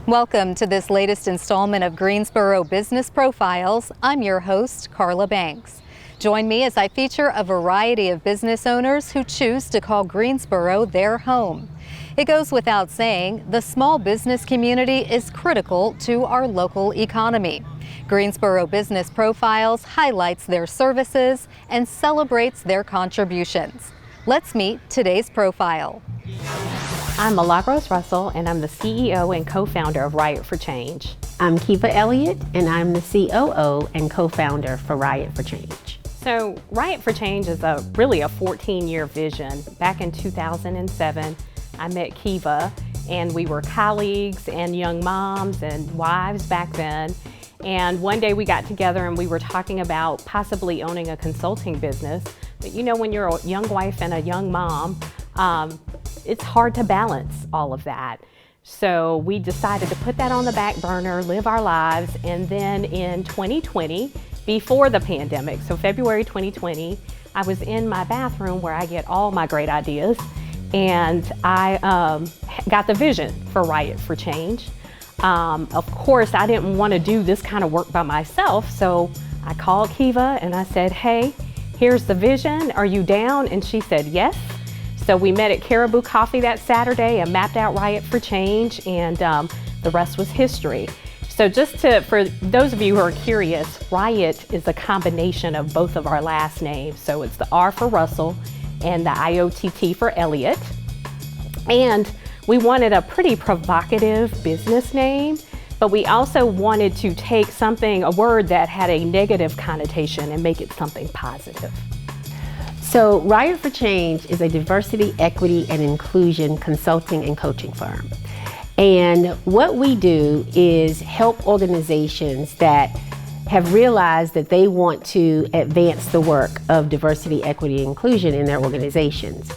Welcome to this latest installment of Greensboro Business Profiles. I'm your host, Carla Banks. Join me as I feature a variety of business owners who choose to call Greensboro their home. It goes without saying, the small business community is critical to our local economy. Greensboro Business Profiles highlights their services and celebrates their contributions. Let's meet today's profile. I'm Milagros Russell, and I'm the CEO and co-founder of Riot for Change. I'm Kiva Elliott, and I'm the COO and co-founder for Riot for Change. So Riot for Change is really a 14-year vision. Back in 2007, I met Kiva, and we were colleagues and young moms and wives back then. And one day we got together and we were talking about possibly owning a consulting business. But you know, when you're a young wife and a young mom, it's hard to balance all of that. So we decided to put that on the back burner, live our lives, and then in 2020, before the pandemic, so February 2020, I was in my bathroom where I get all my great ideas, and I got the vision for Riot for Change. Of course, I didn't want to do this kind of work by myself, so I called Kiva and I said, hey, here's the vision, are you down? And she said yes. So we met at Caribou Coffee that Saturday and mapped out Riot for Change, and the rest was history. So for those of you who are curious, Riot is a combination of both of our last names. So it's the R for Russell and the IOTT for Elliott. And we wanted a pretty provocative business name, but we also wanted to take a word that had a negative connotation and make it something positive. So Riot for Change is a diversity, equity, and inclusion consulting and coaching firm. And what we do is help organizations that have realized that they want to advance the work of diversity, equity, and inclusion in their organizations.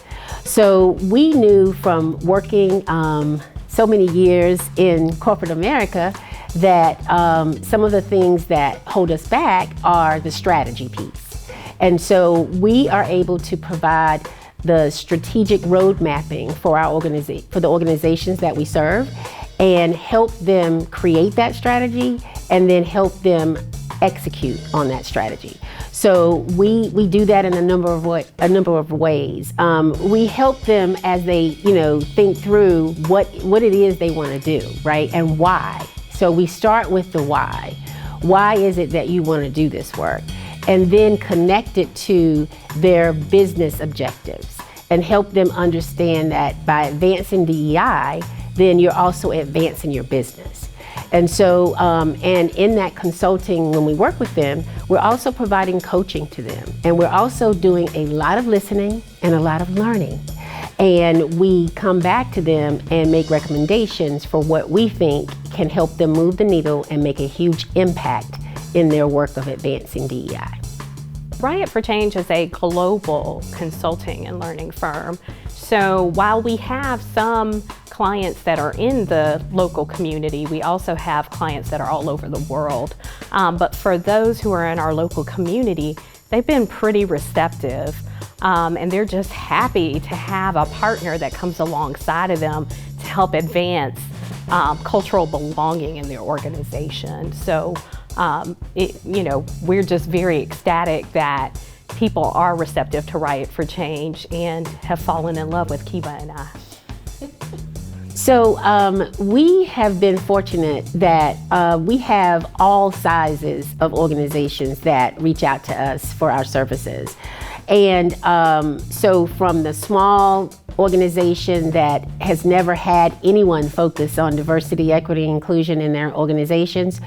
So we knew from working so many years in corporate America that some of the things that hold us back are the strategy piece. And so we are able to provide the strategic road mapping for the organizations that we serve, and help them create that strategy and then help them execute on that strategy. So we do that in a number of ways. We help them as they think through what it is they want to do, right, and why. So we start with the why. Why is it that you want to do this work? And then connect it to their business objectives and help them understand that by advancing DEI, then you're also advancing your business. And so, and in that consulting, when we work with them, we're also providing coaching to them. And we're also doing a lot of listening and a lot of learning. And we come back to them and make recommendations for what we think can help them move the needle and make a huge impact in their work of advancing DEI. Riot for Change is a global consulting and learning firm. So while we have some clients that are in the local community, we also have clients that are all over the world. But for those who are in our local community, they've been pretty receptive. And they're just happy to have a partner that comes alongside of them to help advance cultural belonging in their organization. So, we're just very ecstatic that people are receptive to Riot for Change and have fallen in love with Kiva and I. So we have been fortunate that we have all sizes of organizations that reach out to us for our services. And so from the small organization that has never had anyone focus on diversity, equity, and inclusion in their organizations,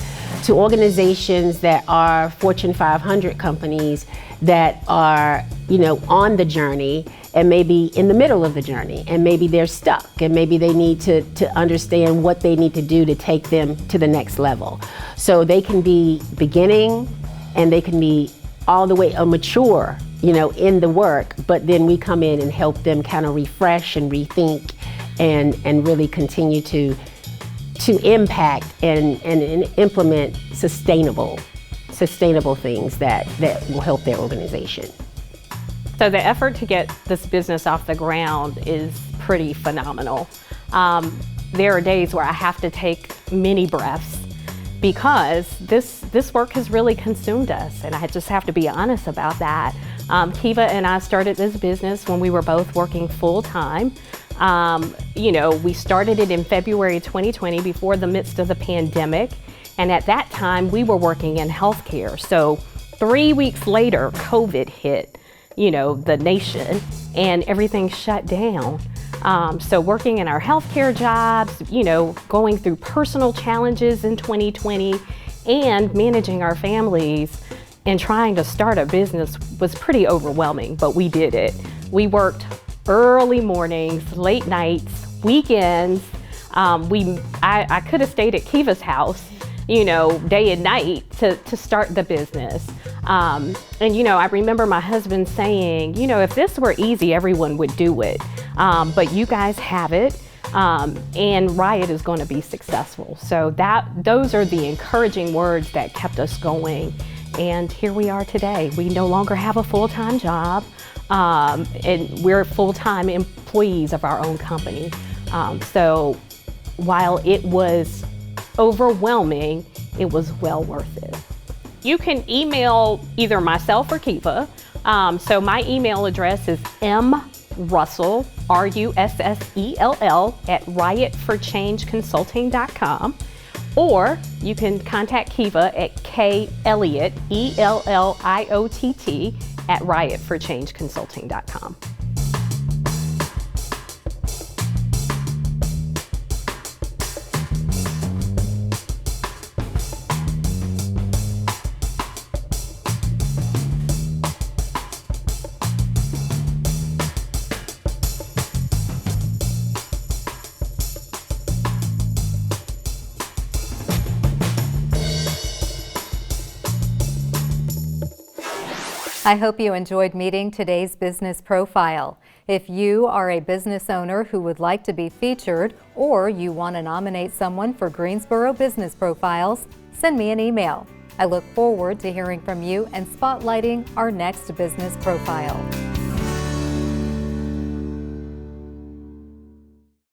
to organizations that are Fortune 500 companies that are, on the journey and maybe in the middle of the journey, and maybe they're stuck, and maybe they need to understand what they need to do to take them to the next level. So they can be beginning, and they can be all the way mature, in the work, but then we come in and help them kind of refresh and rethink and really continue to impact and implement sustainable things that will help their organization. So the effort to get this business off the ground is pretty phenomenal. There are days where I have to take many breaths because this work has really consumed us, and I just have to be honest about that. Kiva and I started this business when we were both working full-time. We started it in February 2020 before the midst of the pandemic, and at that time we were working in healthcare. So 3 weeks later, COVID hit, the nation, and everything shut down. So working in our healthcare jobs, going through personal challenges in 2020 and managing our families and trying to start a business was pretty overwhelming, but we did it. We worked early mornings, late nights, weekends. I could have stayed at Kiva's house, day and night to start the business. I remember my husband saying, if this were easy, everyone would do it. But you guys have it, and Riot is going to be successful. So those are the encouraging words that kept us going. And here we are today. We no longer have a full-time job, and we're full-time employees of our own company. So while it was overwhelming, it was well worth it. You can email either myself or Kiva. So my email address is mrussell, RUSSELL, at riotforchangeconsulting.com. Or you can contact Kiva at kelliott, ELLIOTT, at riotforchangeconsulting.com. I hope you enjoyed meeting today's business profile. If you are a business owner who would like to be featured, or you want to nominate someone for Greensboro Business Profiles, send me an email. I look forward to hearing from you and spotlighting our next business profile.